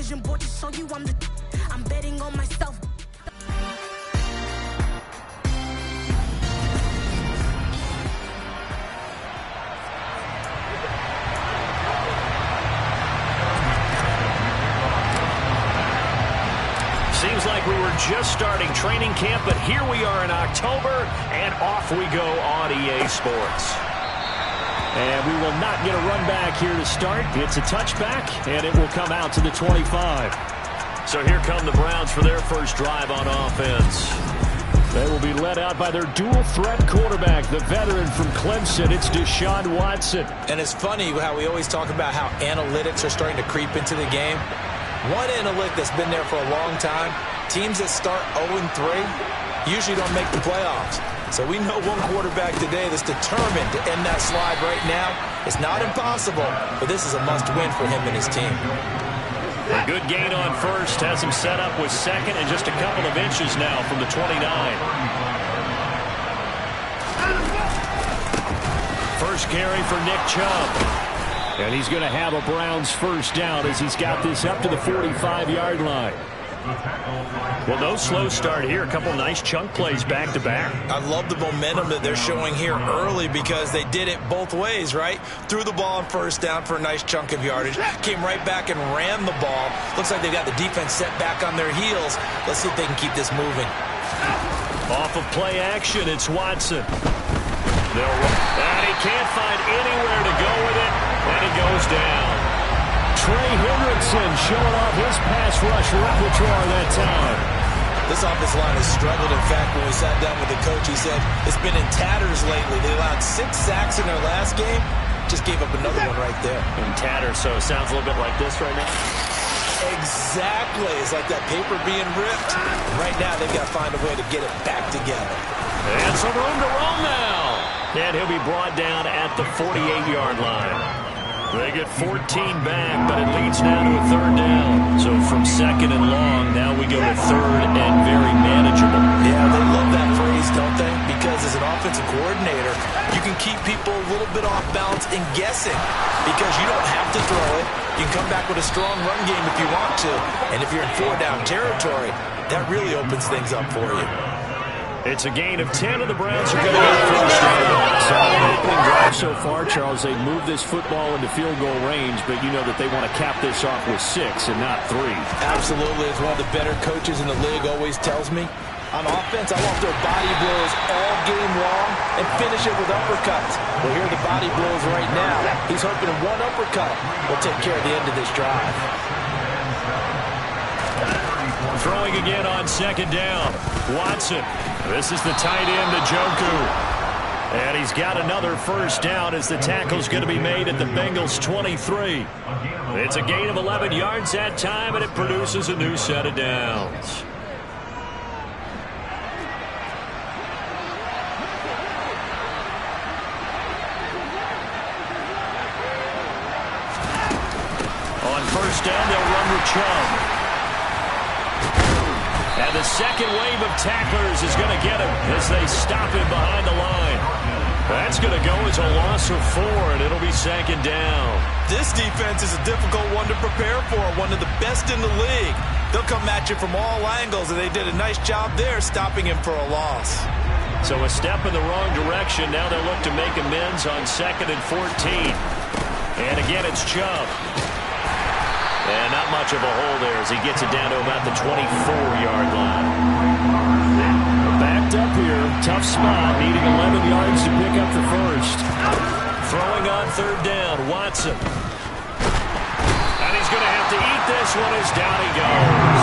vision board to show you I'm betting on myself. Seems like we were just starting training camp, but here we are in October, and off we go on EA Sports. And we will not get a run back here to start. It's a touchback, and it will come out to the 25. So here come the Browns for their first drive on offense. They will be led out by their dual-threat quarterback, the veteran from Clemson. It's Deshaun Watson. And it's funny how we always talk about how analytics are starting to creep into the game. One analytic that's been there for a long time, teams that start 0-3 usually don't make the playoffs. So we know one quarterback today that's determined to end that slide right now. It's not impossible, but this is a must-win for him and his team. A good gain on first has him set up with second and just a couple of inches now from the 29. First carry for Nick Chubb. And he's going to have a Browns first down as he's got this up to the 45-yard line. Well, no slow start here. A couple nice chunk plays back-to-back. I love the momentum that they're showing here early because they did it both ways, right? Threw the ball on first down for a nice chunk of yardage. Came right back and ran the ball. Looks like they've got the defense set back on their heels. Let's see if they can keep this moving. Off of play action, it's Watson. And he can't find anywhere to go with it. And he goes down. Trey Hendrickson showing off his pass rush repertoire that time. This offensive line has struggled. In fact, when we sat down with the coach, he said it's been in tatters lately. They allowed 6 sacks in their last game. Just gave up another one right there. In tatters, so it sounds a little bit like this right now. Exactly. It's like that paper being ripped. Right now, they've got to find a way to get it back together. And some room to roam now. And he'll be brought down at the 48-yard line. They get 14 back, but it leads now to a third down. So from second and long, now we go to third and very manageable. Yeah, they love that phrase, don't they? Because as an offensive coordinator, you can keep people a little bit off balance and guessing because you don't have to throw it. You can come back with a strong run game if you want to. And if you're in 4-down territory, that really opens things up for you. It's a gain of 10, and the Browns are going to get first down. Solid opening drive so far, Charles. They moved this football into field goal range, but you know that they want to cap this off with 6 and not 3. Absolutely. As one of the better coaches in the league always tells me, on offense, I want their body blows all game long and finish it with uppercuts. Well, here are the body blows right now. He's hoping one uppercut will take care of the end of this drive. Throwing again on second down. Watson. This is the tight end, Njoku. And he's got another first down as the tackle's going to be made at the Bengals' 23. It's a gain of 11 yards that time, and it produces a new set of downs. On first down, they'll run with Chubb. And the second wave of tacklers is going to get him as they stop him behind the line. That's going to go as a loss of 4, and it'll be second down. This defense is a difficult one to prepare for, one of the best in the league. They'll come at you from all angles, and they did a nice job there stopping him for a loss. So a step in the wrong direction. Now they'll look to make amends on second and 14. And again, it's Chubb. And not much of a hole there as he gets it down to about the 24-yard line. Backed up here. Tough spot. Needing 11 yards to pick up the first. Throwing on third down. Watson. And he's going to have to eat this one as down he goes.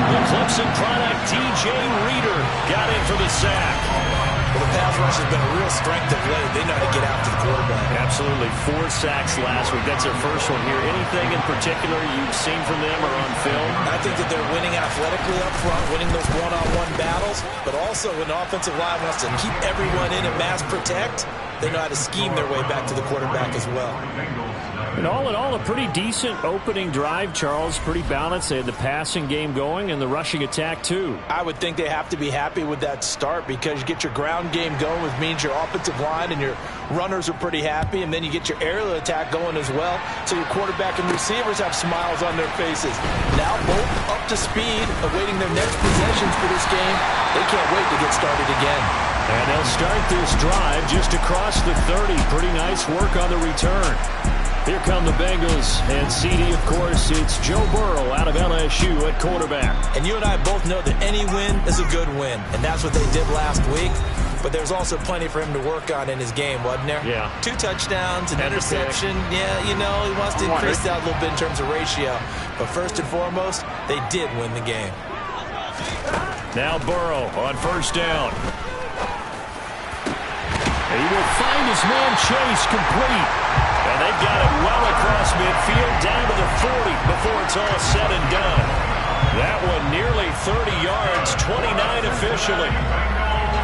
The Clemson product, DJ Reader, got in for the sack. Well, the pass rush has been a real strength of late. They know how to get after the quarterback. Absolutely. 4 sacks last week. That's their first one here. Anything in particular you've seen from them or on film? I think that they're winning athletically up front, winning those one-on-one battles, but also when the offensive line wants to keep everyone in and mass protect, they know how to scheme their way back to the quarterback as well. And all in all, a pretty decent opening drive, Charles. Pretty balanced. They had the passing game going and the rushing attack, too. I would think they have to be happy with that start because you get your ground game going, which means your offensive line and your runners are pretty happy, and then you get your aerial attack going as well, so your quarterback and receivers have smiles on their faces. Now both up to speed, awaiting their next possessions for this game. They can't wait to get started again. And they'll start this drive just across the 30. Pretty nice work on the return. Here come the Bengals, and CD, of course, it's Joe Burrow out of LSU at quarterback. And you and I both know that any win is a good win, and that's what they did last week. But there's also plenty for him to work on in his game, wasn't there? Yeah. 2 touchdowns, an interception. Yeah, you know, he wants to increase that a little bit in terms of ratio. But first and foremost, they did win the game. Now Burrow on first down. He will find his man Chase complete. And they've got it well across midfield, down to the 40 before it's all said and done. That one nearly 30 yards, 29 officially.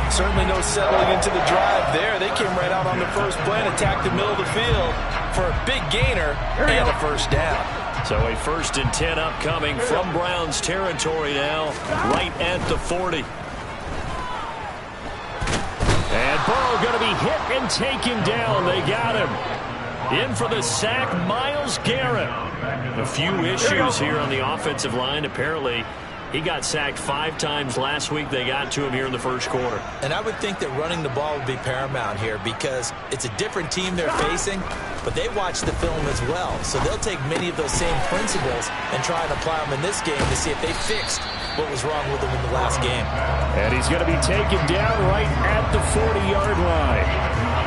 Certainly no settling into the drive there. They came right out on the first play and attacked the middle of the field for a big gainer and a first down. So a 1st and 10 upcoming from Browns territory now, right at the 40. And Burrow going to be hit and taken down. They got him. In for the sack, Myles Garrett. A few issues here on the offensive line. Apparently, he got sacked 5 times last week. They got to him here in the first quarter. And I would think that running the ball would be paramount here because it's a different team they're facing, but they watch the film as well. So they'll take many of those same principles and try and apply them in this game to see if they fixed what was wrong with them in the last game. And he's going to be taken down right at the 40-yard line.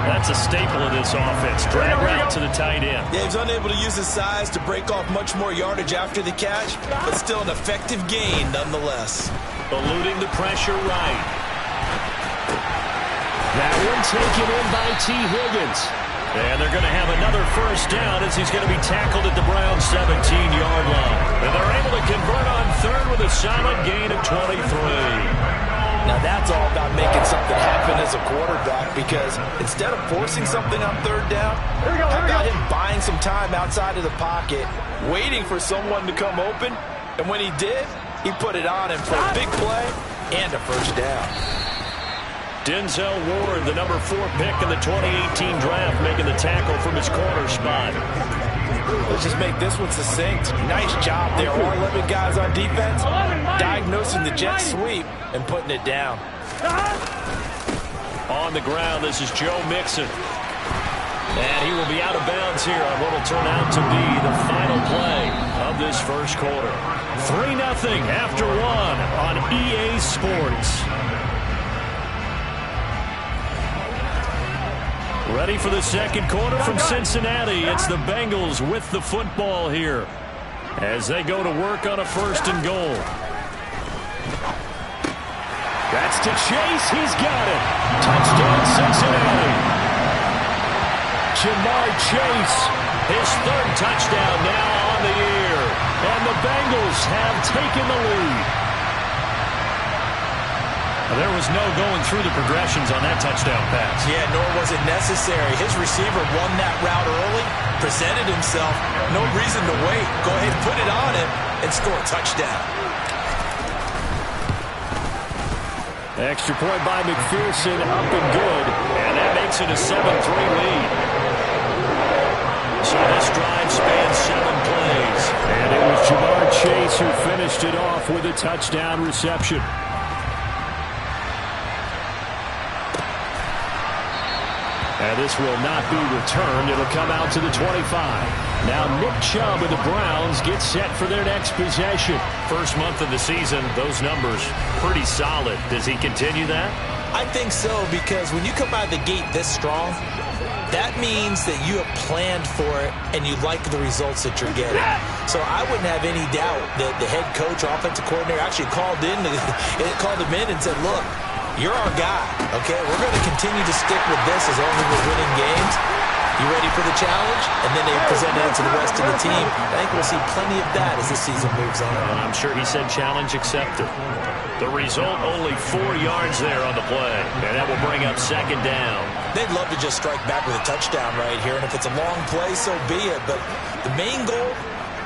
That's a staple of this offense. Drag route to the tight end. Yeah, he's unable to use his size to break off much more yardage after the catch, but still an effective gain nonetheless. Eluding the pressure right. That one taken in by T. Higgins. And they're going to have another first down as he's going to be tackled at the Browns' 17-yard line. And they're able to convert on third with a solid gain of 23. Now that's all about making something happen as a quarterback because instead of forcing something on third down, how about him buying some time outside of the pocket, waiting for someone to come open, and when he did, he put it on him for a big play and a first down. Denzel Ward, the number 4 pick in the 2018 draft, making the tackle from his corner spot. Let's just make this one succinct. Nice job there. All 11 guys on defense, diagnosing the jet sweep and putting it down. On the ground, this is Joe Mixon. And he will be out of bounds here on what will turn out to be the final play of this first quarter. 3-0 after 1 on EA Sports. Ready for the second quarter from Cincinnati. It's the Bengals with the football here as they go to work on a 1st and goal. That's to Chase. He's got it. Touchdown, Cincinnati. Jamar Chase, his 3rd touchdown now on the year. And the Bengals have taken the lead. There was no going through the progressions on that touchdown pass. Yeah, nor was it necessary. His receiver won that route early, presented himself. No reason to wait. Go ahead, put it on him, and score a touchdown. Extra point by McPherson, up and good. And that makes it a 7-3 lead. So this drive spans 7 plays. And it was Jamar Chase who finished it off with a touchdown reception. And this will not be returned. It'll come out to the 25. Now Nick Chubb with the Browns gets set for their next possession. First month of the season, those numbers pretty solid. Does he continue that? I think so, because when you come out of the gate this strong, that means that you have planned for it and you like the results that you're getting. So I wouldn't have any doubt that the head coach or offensive coordinator actually called him in and said, look, you're our guy, okay? We're going to continue to stick with this as long as we're winning games. You ready for the challenge? And then they present it to the rest of the team. I think we'll see plenty of that as the season moves on. And I'm sure he said challenge accepted. The result, only 4 yards there on the play. And that will bring up second down. They'd love to just strike back with a touchdown right here. And if it's a long play, so be it. But the main goal,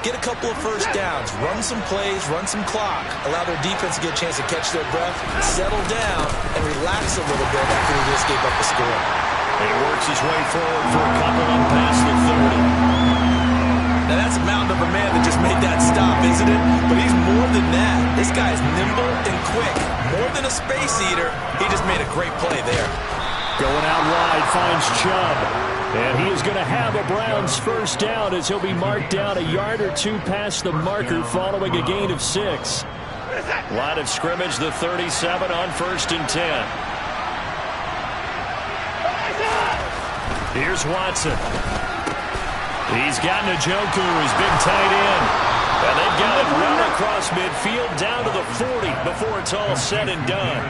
get a couple of first downs. Run some plays, run some clock. Allow their defense to get a chance to catch their breath, settle down, and relax a little bit after they just gave up the score. And he works his way forward for a couple up past the 30. Now that's a mountain of a man that just made that stop, isn't it? But he's more than that. This guy is nimble and quick. More than a space eater, he just made a great play there. Going out wide, finds Chubb. And he is going to have a Browns first down as he'll be marked down a yard or two past the marker following a gain of 6. Line of scrimmage, the 37 on 1st and 10. Here's Watson. He's got Njoku, his big tight end. And they've got it run across midfield down to the 40 before it's all said and done.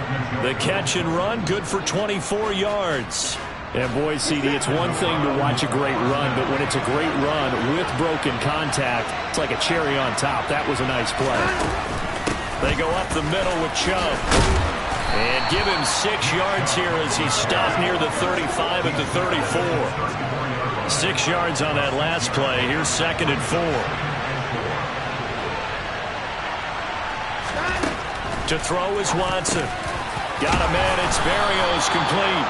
The catch and run, good for 24 yards. And boy, CD, it's one thing to watch a great run, but when it's a great run with broken contact, it's like a cherry on top. That was a nice play. They go up the middle with Chubb. And give him 6 yards here as he's stopped near the 35 at the 34. 6 yards on that last play. Here's 2nd and 4. To throw is Watson. Got a man. It's Berrios complete.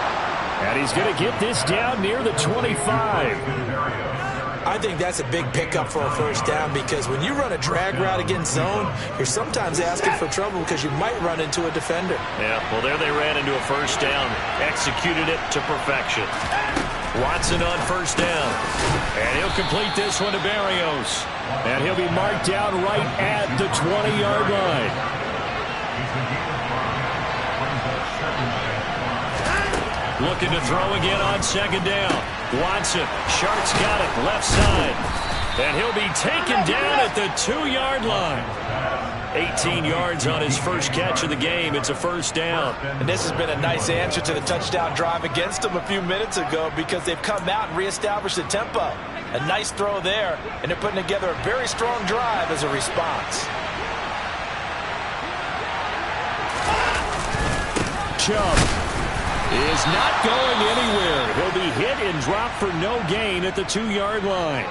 And he's going to get this down near the 25. I think that's a big pickup for a first down because when you run a drag route against zone, you're sometimes asking for trouble because you might run into a defender. Yeah, well, there they ran into a first down. Executed it to perfection. Watson on first down. And he'll complete this one to Berrios. And he'll be marked down right at the 20-yard line. Looking to throw again on 2nd down. Watson, Shark's got it, left side. And he'll be taken down at the 2-yard line. 18 yards on his first catch of the game. It's a first down. And this has been a nice answer to the touchdown drive against them a few minutes ago because they've come out and reestablished the tempo. A nice throw there, and they're putting together a very strong drive as a response. Chubb is not going anywhere. He'll be hit and dropped for no gain at the 2-yard line.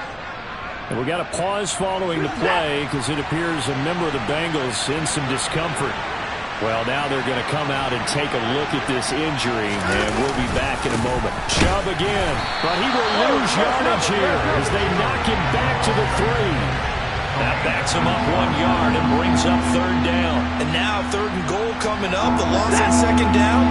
And we got a pause following the play because it appears a member of the Bengals in some discomfort. Well, now they're going to come out and take a look at this injury, and we'll be back in a moment. Chubb again, but he will lose yardage here as they knock him back to the 3. That backs him up 1 yard and brings up 3rd down. And now 3rd and goal coming up. The loss on 2nd down.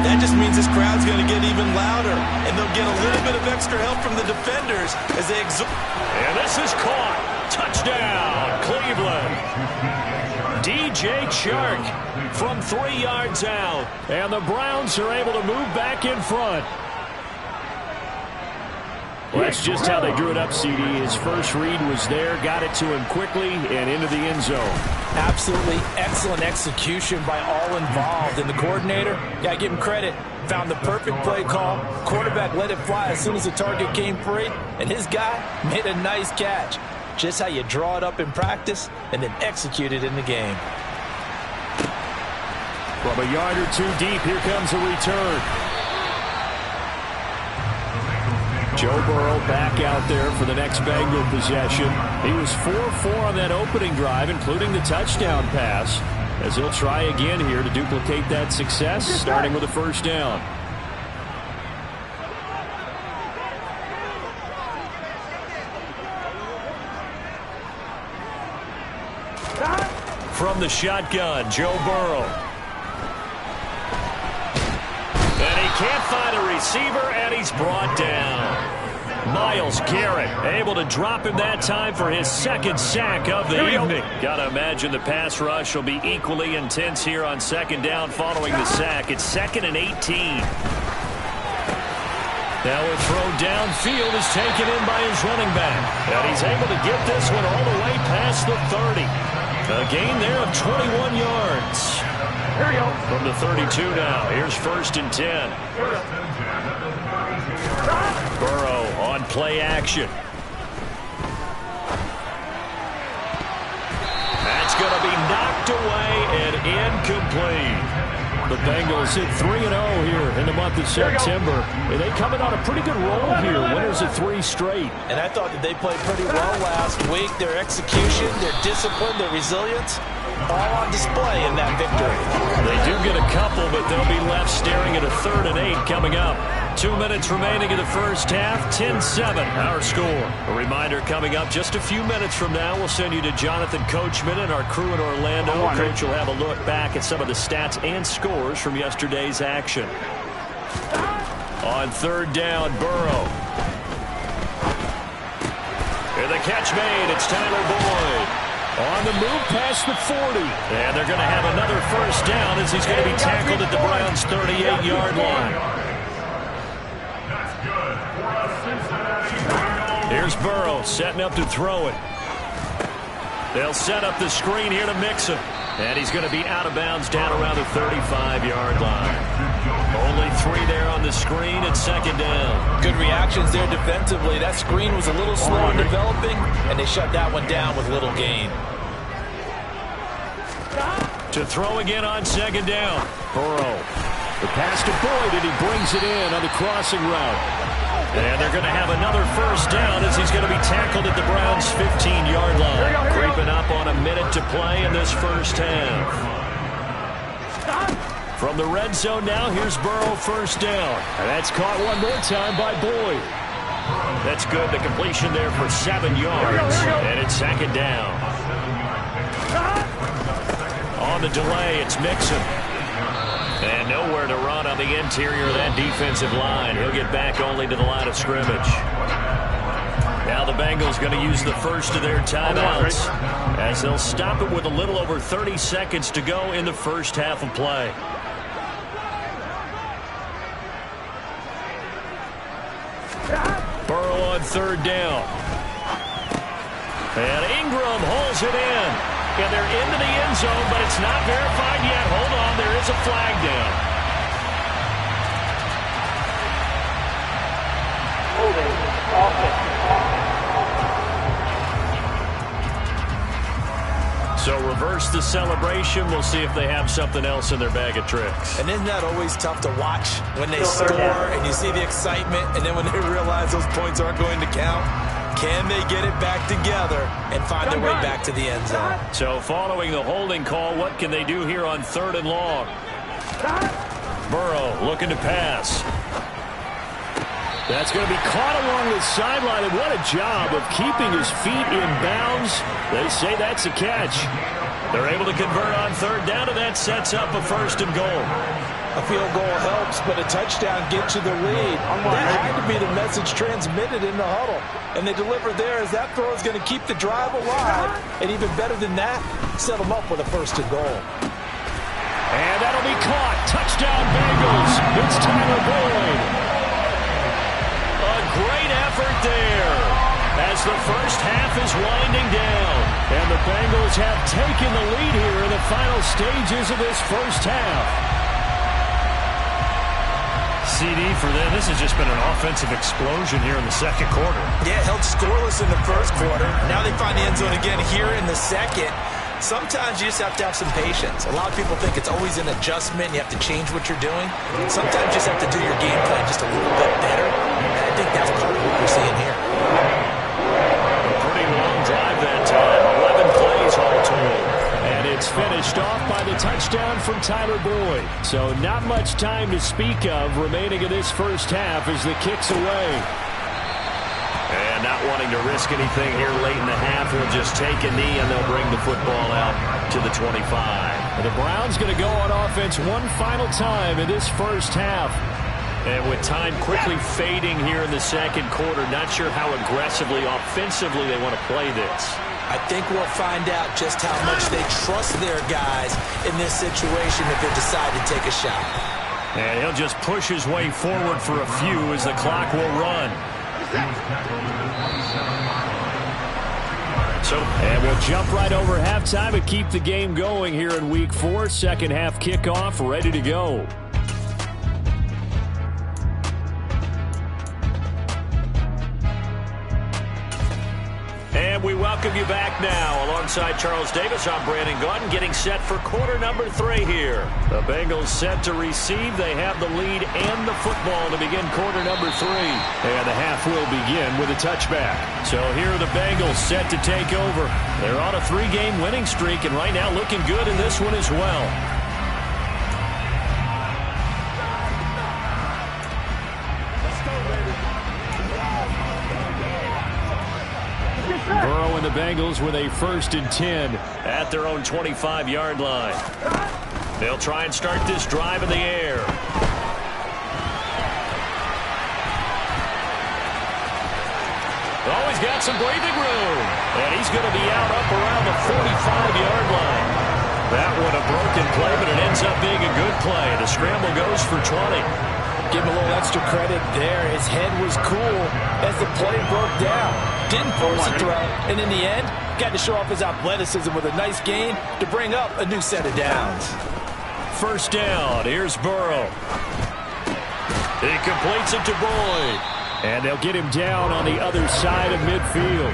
That just means this crowd's going to get even louder. And they'll get a little bit of extra help from the defenders as they exert. And this is caught. Touchdown, Cleveland. DJ Chark from 3 yards out. And the Browns are able to move back in front. Well, that's just how they drew it up, CD. His first read was there, got it to him quickly, and into the end zone. Absolutely excellent execution by all involved. And the coordinator, got to give him credit, found the perfect play call. Quarterback let it fly as soon as the target came free, and his guy made a nice catch. Just how you draw it up in practice and then execute it in the game. From a yard or 2 deep, here comes a return. Joe Burrow back out there for the next Bengal possession. He was 4-4 on that opening drive, including the touchdown pass, as he'll try again here to duplicate that success, starting with a first down. From the shotgun, Joe Burrow. And he can't find a receiver, and he's brought down. Myles Garrett able to drop him that time for his 2nd sack of the evening. Gotta imagine the pass rush will be equally intense here on 2nd down following the sack. It's 2nd and 18. Now a throw downfield is taken in by his running back. And he's able to get this one all the way past the 30. A gain there of 21 yards. Here we go. From the 32 now. Here's 1st and 10. Burrow on play action. That's going to be knocked away and incomplete. The Bengals hit 3-0 here in the month of September. And they coming on a pretty good roll here. Winners of 3 straight. And I thought that they played pretty well last week. Their execution, their discipline, their resilience, all on display in that victory. They do get a couple, but they'll be left staring at a 3rd and 8 coming up. 2 minutes remaining in the first half. 10-7 our score. A reminder coming up just a few minutes from now. We'll send you to Jonathan Coachman and our crew in Orlando. Coach will have a look back at some of the stats and scores from yesterday's action. On 3rd down, Burrow. And the catch made. It's Tyler Boyd. On the move past the 40. And they're going to have another first down as he's going to be tackled at the Browns' 38-yard line. Here's Burrow setting up to throw it. They'll set up the screen here to Mixon. And he's going to be out of bounds down around the 35-yard line. Only 3 there on the screen at 2nd down. Good reactions there defensively. That screen was a little slow in developing, and they shut that one down with little gain. To throw again on 2nd down. Burrow. The pass to Boyd, and he brings it in on the crossing route. And they're going to have another first down as he's going to be tackled at the Browns' 15-yard line. Creeping up on a minute to play in this first half. From the red zone now, here's Burrow, first down. And that's caught one more time by Boyd. That's good. The completion there for 7 yards. And it's 2nd down. On the delay, it's Mixon. And nowhere to run on the interior of that defensive line. He'll get back only to the line of scrimmage. Now the Bengals going to use the first of their timeouts as they'll stop it with a little over 30 seconds to go in the first half of play. Burrow on 3rd down. And Ingram holds it in. And they're into the end zone, but it's not verified yet. Hold on, there is a flag down. So reverse the celebration. We'll see if they have something else in their bag of tricks. And isn't that always tough to watch when they score and you see the excitement, and then when they realize those points aren't going to count? Can they get it back together and find their way back to the end zone? So following the holding call, what can they do here on 3rd and long? Burrow looking to pass. That's going to be caught along the sideline, and what a job of keeping his feet in bounds. They say that's a catch. They're able to convert on 3rd down, and that sets up a 1st and goal. A field goal helps, but a touchdown gets you the lead. That had to be the message transmitted in the huddle. And they deliver there as that throw is going to keep the drive alive. And even better than that, set them up with a 1st and goal. And that'll be caught. Touchdown Bengals. It's Tyler Boyd. A great effort there as the first half is winding down. And the Bengals have taken the lead here in the final stages of this first half. CD for them. This has just been an offensive explosion here in the 2nd quarter. Yeah, held scoreless in the 1st quarter. Now they find the end zone again here in the 2nd. Sometimes you just have to have some patience. A lot of people think it's always an adjustment. You have to change what you're doing. Sometimes you just have to do your game plan just a little bit better. And I think that's part of what we're seeing here. A pretty long drive that time. 11 plays all told. And it's finished off by the touchdown from Tyler Boyd. So not much time to speak of remaining in this first half as the kick's away. And not wanting to risk anything here late in the half, he'll just take a knee and they'll bring the football out to the 25. And the Browns going to go on offense one final time in this first half. And with time quickly fading here in the 2nd quarter, not sure how aggressively, offensively they want to play this. I think we'll find out just how much they trust their guys in this situation if they decide to take a shot. And he'll just push his way forward for a few as the clock will run. And we'll jump right over halftime and keep the game going here in Week 4. 2nd half kickoff ready to go. welcome you back now. Alongside Charles Davis, I'm Brandon Gaudin, getting set for quarter number 3 here. The Bengals set to receive. They have the lead and the football to begin quarter number 3. And the half will begin with a touchback. So here are the Bengals set to take over. They're on a 3-game winning streak, and right now looking good in this one as well. Burrow and the Bengals with a 1st and 10 at their own 25-yard line. They'll try and start this drive in the air. Oh, he's got some breathing room. And he's going to be out up around the 45-yard line. That one a broken play, but it ends up being a good play. The scramble goes for 20. Give him a little extra credit there. His head was cool as the play broke down. Didn't force a throw, and in the end, got to show off his athleticism with a nice gain to bring up a new set of downs. 1st down. Here's Burrow. He completes it to Boyd. And they'll get him down on the other side of midfield.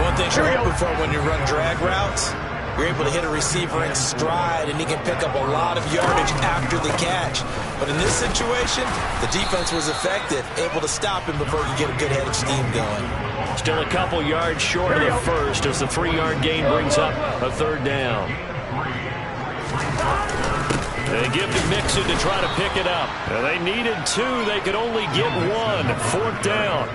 One thing you're hoping for when you run drag routes, you're able to hit a receiver in stride, and he can pick up a lot of yardage after the catch. But in this situation, the defense was effective, able to stop him before you get a good head of steam going. Still a couple yards short of the first as the 3-yard gain brings up a 3rd down. They give to Mixon to try to pick it up. Now they needed 2. They could only get 1. 4th down.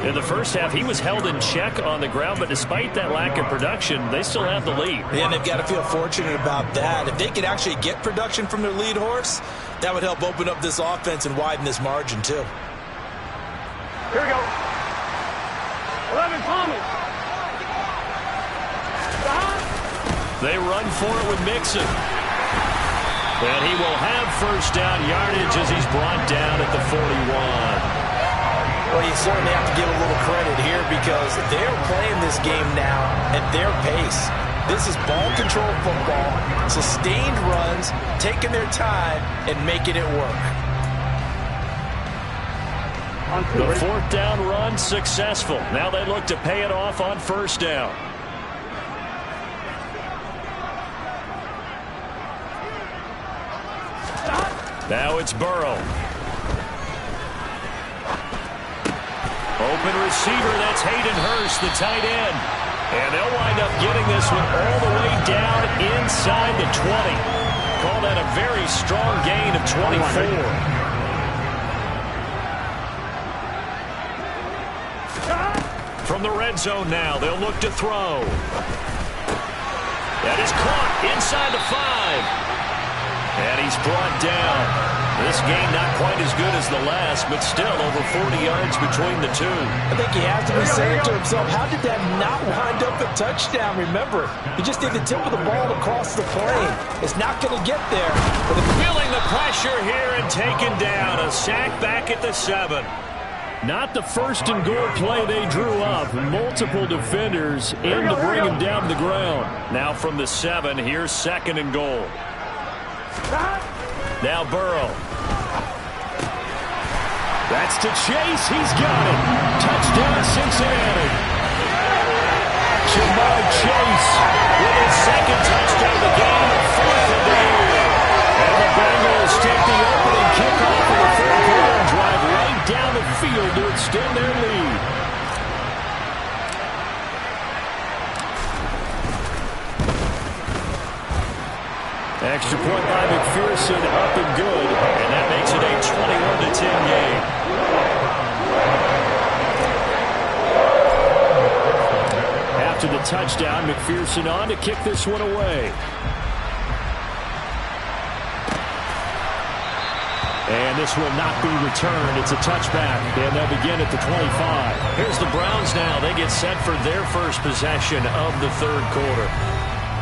In the first half, he was held in check on the ground, but despite that lack of production, they still have the lead. Yeah, and they've got to feel fortunate about that. If they could actually get production from their lead horse, that would help open up this offense and widen this margin, too. Here we go. 11, Thomas. They run for it with Mixon. And he will have 1st down yardage as he's brought down at the 41. Well, you certainly have to give a little credit here because they're playing this game now at their pace. This is ball control football, sustained runs, taking their time and making it work. The 4th down run successful. Now they look to pay it off on 1st down. Now it's Burrow. Open receiver, that's Hayden Hurst, the tight end. And they'll wind up getting this one all the way down inside the 20. Call that a very strong gain of 24. From the red zone now, they'll look to throw. That is caught inside the 5. And he's brought down. This game not quite as good as the last, but still over 40 yards between the two. I think he has to be saying to himself, how did that not wind up a touchdown? Remember, he just need the tip of the ball across the plane. It's not going to get there. But feeling the pressure here and taken down. A sack back at the 7. Not the 1st and goal play they drew up. Multiple defenders in to bring him down to the ground. Now from the 7, here's 2nd and goal. Now Burrow. That's to Chase. He's got it. Touchdown, Cincinnati. Ja'Marr Chase with his 2nd touchdown of the game, 4th of the year. And the Bengals take the opening kickoff of the 3rd quarter and drive right down the field to extend their lead. Extra point by McPherson, up and good, and that makes it a 21-10 game. After the touchdown, McPherson on to kick this one away. And this will not be returned. It's a touchback, and they'll begin at the 25. Here's the Browns now. They get set for their first possession of the 3rd quarter.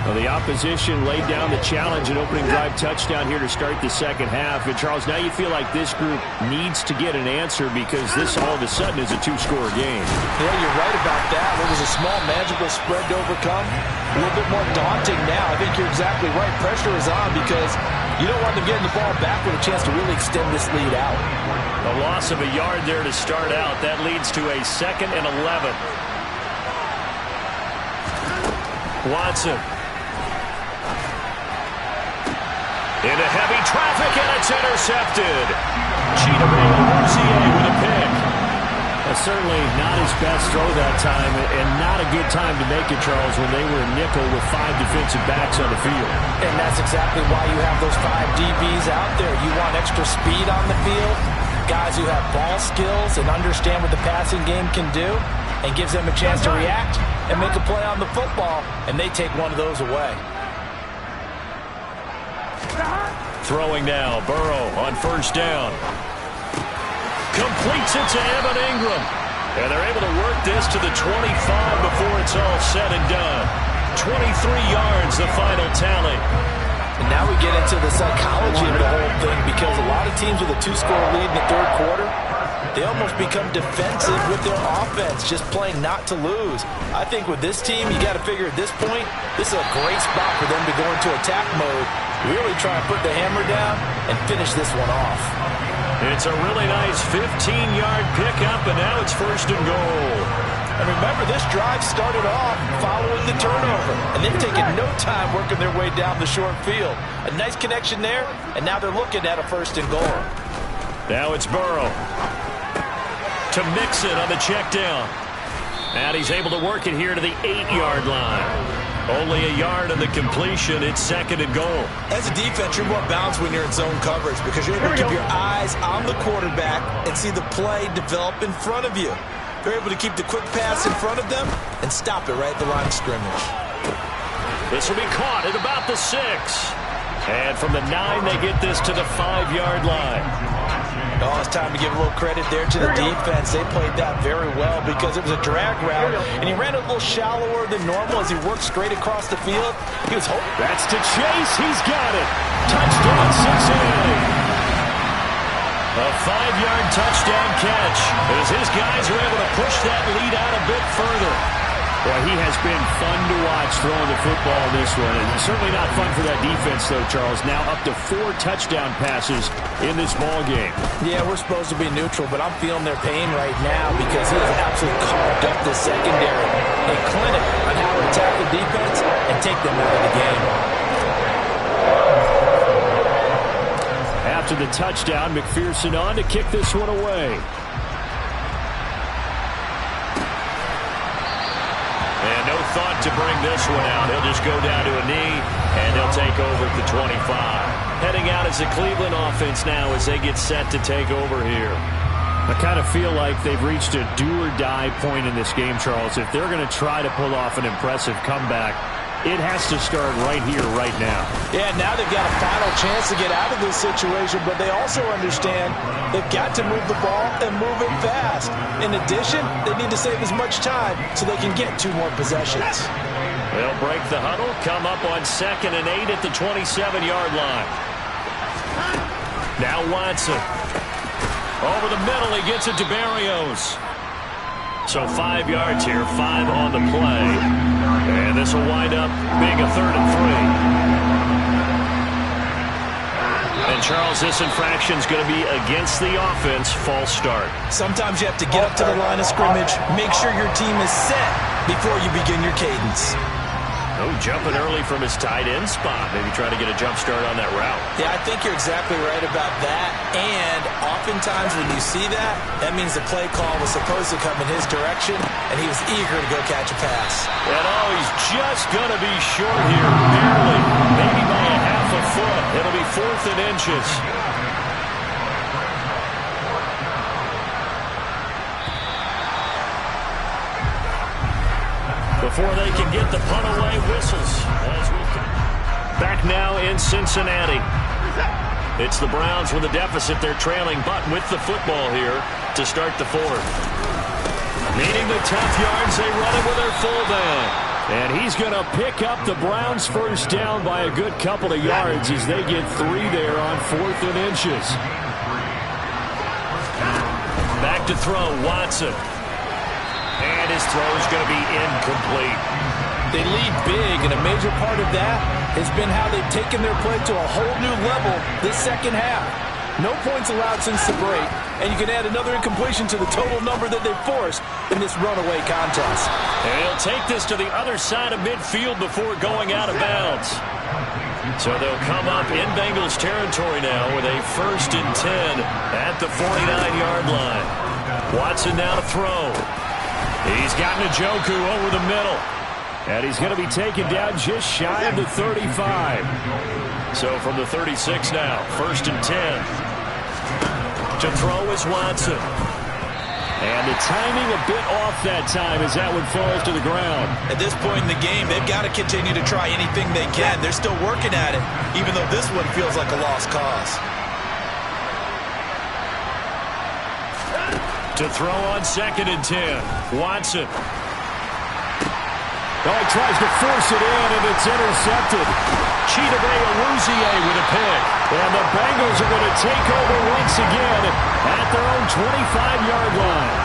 Well, the opposition laid down the challenge and opening drive touchdown here to start the 2nd half. And, Charles, now you feel like this group needs to get an answer because this all of a sudden is a 2-score game. Yeah, you're right about that. It was a small, manageable spread to overcome. A little bit more daunting now. I think you're exactly right. Pressure is on because you don't want them getting the ball back with a chance to really extend this lead out. A loss of a yard there to start out. That leads to a 2nd and 11. Watson. Into heavy traffic, and it's intercepted. Chidobe with a pick. Certainly not his best throw that time, and not a good time to make it, Charles, when they were in nickel with 5 defensive backs on the field. And that's exactly why you have those 5 DBs out there. You want extra speed on the field, guys who have ball skills and understand what the passing game can do, and gives them a chance to react and make a play on the football, and they take one of those away. Throwing now, Burrow on first down. Completes it to Evan Ingram. And they're able to work this to the 25 before it's all said and done. 23 yards, the final tally. And now we get into the psychology of the whole thing, because a lot of teams with a 2-score lead in the third quarter, they almost become defensive with their offense, just playing not to lose. I think with this team, you got to figure at this point, this is a great spot for them to go into attack mode, really try and put the hammer down and finish this one off. It's a really nice 15-yard pickup, and now it's first and goal. And remember, this drive started off following the turnover, and they've taken no time working their way down the short field. A nice connection there, and now they're looking at a first and goal. Now it's Burrow to Mixon on the check down. And he's able to work it here to the 8-yard line. Only a yard on the completion. It's second and goal. As a defense, you're more balanced when you're in zone coverage because you're able to keep your eyes on the quarterback and see the play develop in front of you. They're able to keep the quick pass in front of them and stop it right at the line of scrimmage. This will be caught at about the 6. And from the 9, they get this to the 5-yard line. Oh, it's time to give a little credit there to the defense. They played that very well because it was a drag route, and he ran a little shallower than normal as he worked straight across the field. He was hoping. That's to Chase. He's got it. Touchdown, Cincinnati. A 5-yard touchdown catch as his guys are able to push that lead out a bit further. Boy, he has been fun to watch throwing the football this one. And certainly not fun for that defense, though, Charles. Now up to 4 touchdown passes in this ball game. Yeah, we're supposed to be neutral, but I'm feeling their pain right now because he has absolutely carved up the secondary. A clinic on how to attack the defense and take them out of the game. After the touchdown, McPherson on to kick this one away. And no thought to bring this one out. He'll just go down to a knee, and they'll take over at the 25. Heading out as the Cleveland offense now as they get set to take over here. I kind of feel like they've reached a do-or-die point in this game, Charles. If they're going to try to pull off an impressive comeback, it has to start right here, right now. Yeah, now they've got a final chance to get out of this situation, but they also understand they've got to move the ball and move it fast. In addition, they need to save as much time so they can get 2 more possessions. They'll break the huddle, come up on 2nd and 8 at the 27-yard line. Now Watson. Over the middle, he gets it to Berrios. So 5 yards here, 5 on the play. And this will wind up being a 3rd and 3. And Charles, this infraction is going to be against the offense. False start. Sometimes you have to get up to the line of scrimmage, make sure your team is set before you begin your cadence. Oh, jumping early from his tight end spot. Maybe trying to get a jump start on that route. Yeah, I think you're exactly right about that. And oftentimes when you see that, that means the play call was supposed to come in his direction, and he was eager to go catch a pass. And oh, he's just going to be short here, barely, maybe by a half a foot. It'll be 4th and inches. Before they can get the punt away, whistles. Back now in Cincinnati. It's the Browns with a deficit. They're trailing, but with the football here to start the 4th. Needing the tough yards, they run it with their fullback. And he's going to pick up the Browns' first down by a good couple of yards as they get 3 there on 4th and inches. Back to throw, Watson. And his throw is going to be incomplete. They lead big, and a major part of that has been how they've taken their play to a whole new level this second half. No points allowed since the break, and you can add another incompletion to the total number that they forced in this runaway contest. And he'll take this to the other side of midfield before going out of bounds. So they'll come up in Bengals territory now with a 1st and 10 at the 49-yard line. Watson now to throw. He's got Njoku over the middle. And he's going to be taken down just shy of the 35. So from the 36 now, 1st and 10. To throw is Watson. And the timing a bit off that time as that one falls to the ground. At this point in the game, they've got to continue to try anything they can. They're still working at it, even though this one feels like a lost cause. To throw on 2nd and 10, Watson. Oh, he tries to force it in, and it's intercepted. Chidobe Awuzie with a pick. And the Bengals are going to take over once again at their own 25-yard line.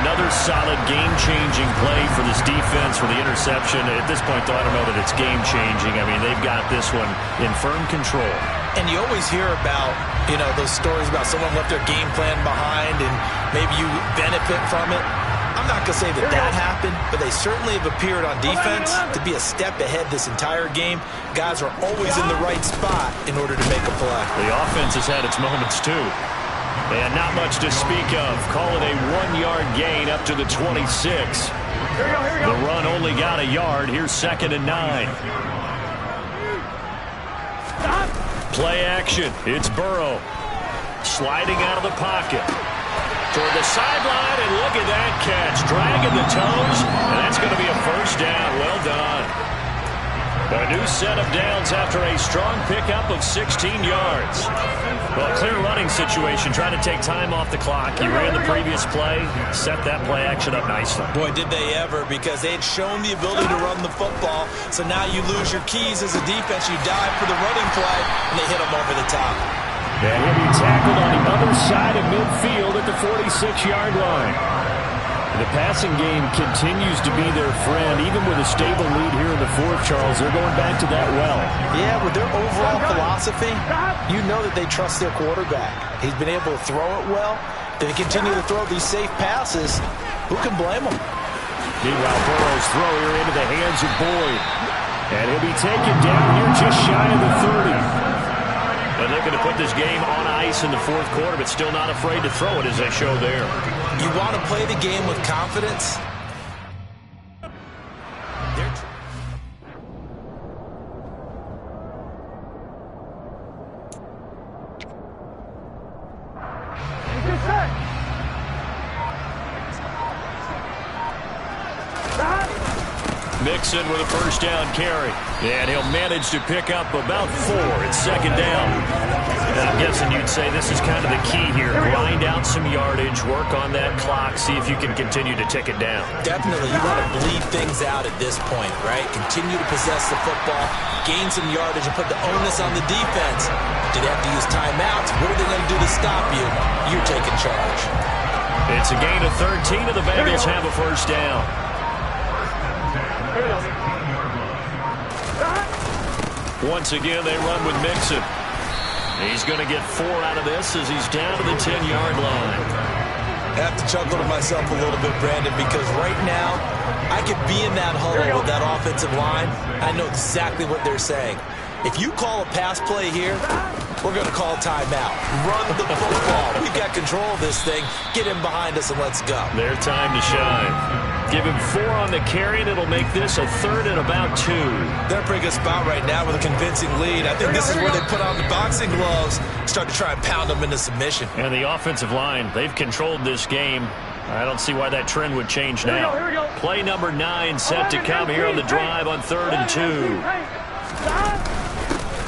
Another solid game-changing play for this defense for the interception. At this point, though, I don't know that it's game-changing. I mean, they've got this one in firm control. And you always hear about, those stories about someone left their game plan behind and maybe you benefit from it. I'm not going to say that happened, but they certainly have appeared on defense to be a step ahead this entire game. Guys are always in the right spot in order to make a play. The offense has had its moments, too. And not much to speak of. Call it a 1-yard gain up to the 26. The run only got a yard. Here's 2nd and 9. Play action. It's Burrow. Sliding out of the pocket. Toward the sideline, and look at that catch. Dragging the toes, and that's going to be a 1st down. Well done. A new set of downs after a strong pickup of 16 yards. Well, clear running situation, trying to take time off the clock. He ran the previous play, set that play action up nicely. Boy, did they ever, because they had shown the ability to run the football. So now you lose your keys as a defense. You dive for the running play, and they hit them over the top. And he'll be tackled on the other side of midfield at the 46-yard line. The passing game continues to be their friend. Even with a stable lead here in the 4th, Charles, they're going back to that well. Yeah, with their overall philosophy, you know that they trust their quarterback. He's been able to throw it well. They continue to throw these safe passes. Who can blame them? Meanwhile, Burrow's throw here into the hands of Boyd. And he'll be taken down here just shy of the 30. And they're going to put this game on ice in the 4th quarter, but still not afraid to throw it as they show there. You want to play the game with confidence? Mixon with a 1st down carry. And he'll manage to pick up about 4. It's 2nd down. And I'm guessing you'd say this is kind of the key here. Grind out some yardage, work on that clock, see if you can continue to tick it down. Definitely. You want to bleed things out at this point, right? Continue to possess the football, gain some yardage, and put the onus on the defense. Do they have to use timeouts? What are they going to do to stop you? You're taking charge. It's a gain of 13, and the Bengals have a 1st down. Once again, they run with Mixon. He's going to get 4 out of this as he's down to the 10-yard line. I have to chuckle to myself a little bit, Brandon, because right now I could be in that huddle with that offensive line. I know exactly what they're saying. If you call a pass play here, we're going to call timeout. Run the football. We've got control of this thing. Get him behind us and let's go. Their time to shine. Give him 4 on the carry, and it'll make this a 3rd and about 2. They're in a pretty good spot right now with a convincing lead. I think this is where they put on the boxing gloves, start to try and pound them into submission. And the offensive line, they've controlled this game. I don't see why that trend would change now. Play number 9 set to come here on the drive on 3rd and 2.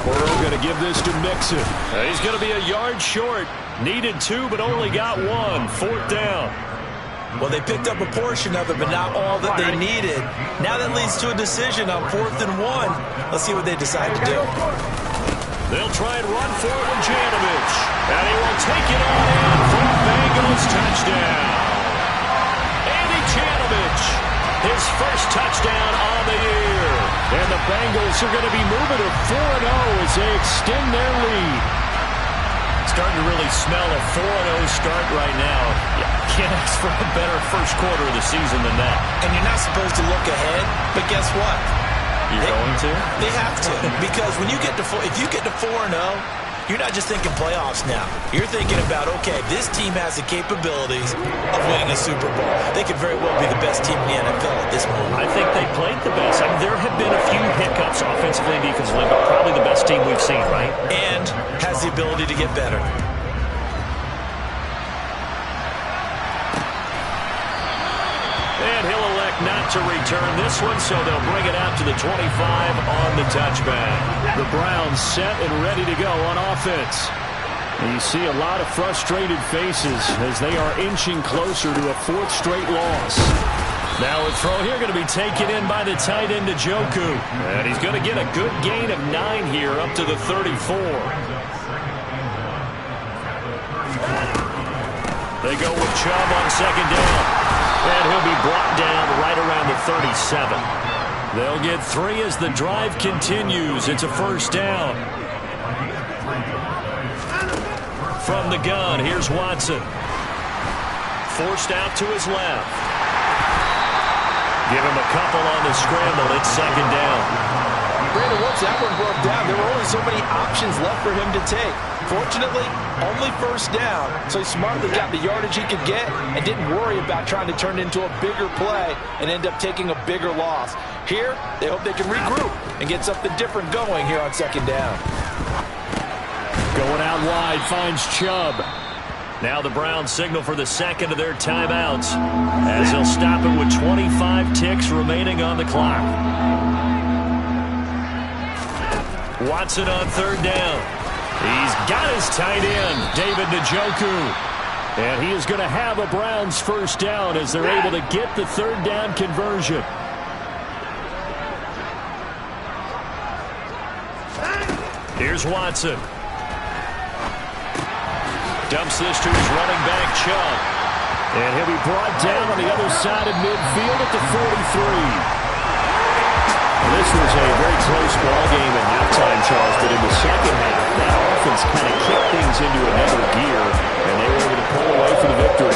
Burrow going to give this to Mixon. He's going to be a yard short. Needed 2, but only got 1. 4th down. Well, they picked up a portion of it, but not all that they needed. Now that leads to a decision on 4th and 1. Let's see what they decide to do. They'll try and run for it with Janovich. And he will take it on in for a Bengals touchdown. Andy Janovich, his 1st touchdown on the year. And the Bengals are going to be moving to 4-0 as they extend their lead. Starting to really smell a 4-0 start right now. Can't ask for a better first quarter of the season than that. And you're not supposed to look ahead, but guess what? You're going to? They have to. Because when you get to if you get to 4-0, you're not just thinking playoffs now. You're thinking about, okay, this team has the capabilities of winning a Super Bowl. They could very well be the best team in the NFL at this moment. I think they played the best. I mean, there have been a few hiccups offensively and defensively, but probably the best team we've seen, right? And has the ability to get better. And he'll elect not to return this one, so they'll bring it out to the 25 on the touchback. The Browns set and ready to go on offense. And you see a lot of frustrated faces as they are inching closer to a fourth straight loss. Now a throw here going to be taken in by the tight end Njoku. And he's going to get a good gain of 9 here up to the 34. They go with Chubb on second down. And he'll be brought down right around the 37. They'll get 3 as the drive continues. It's a first down. From the gun, here's Watson. Forced out to his left. Give him a couple on the scramble. It's second down. Brandon, once that one broke down, there were only so many options left for him to take. Fortunately, only first down, so he smartly got the yardage he could get and didn't worry about trying to turn it into a bigger play and end up taking a bigger loss. Here, they hope they can regroup and get something different going here on second down. Going out wide, finds Chubb. Now the Browns signal for the second of their timeouts as they'll stop it with 25 ticks remaining on the clock. Watson on third down. He's got his tight end, David Njoku. And he is going to have a Browns first down as they're able to get the third down conversion. Here's Watson. Dumps this to his running back, Chubb. And he'll be brought down on the other side of midfield at the 43. This was a very close ball game at halftime, Charles, but in the second half, that offense kind of kicked things into another gear, and they were able to pull away for the victory.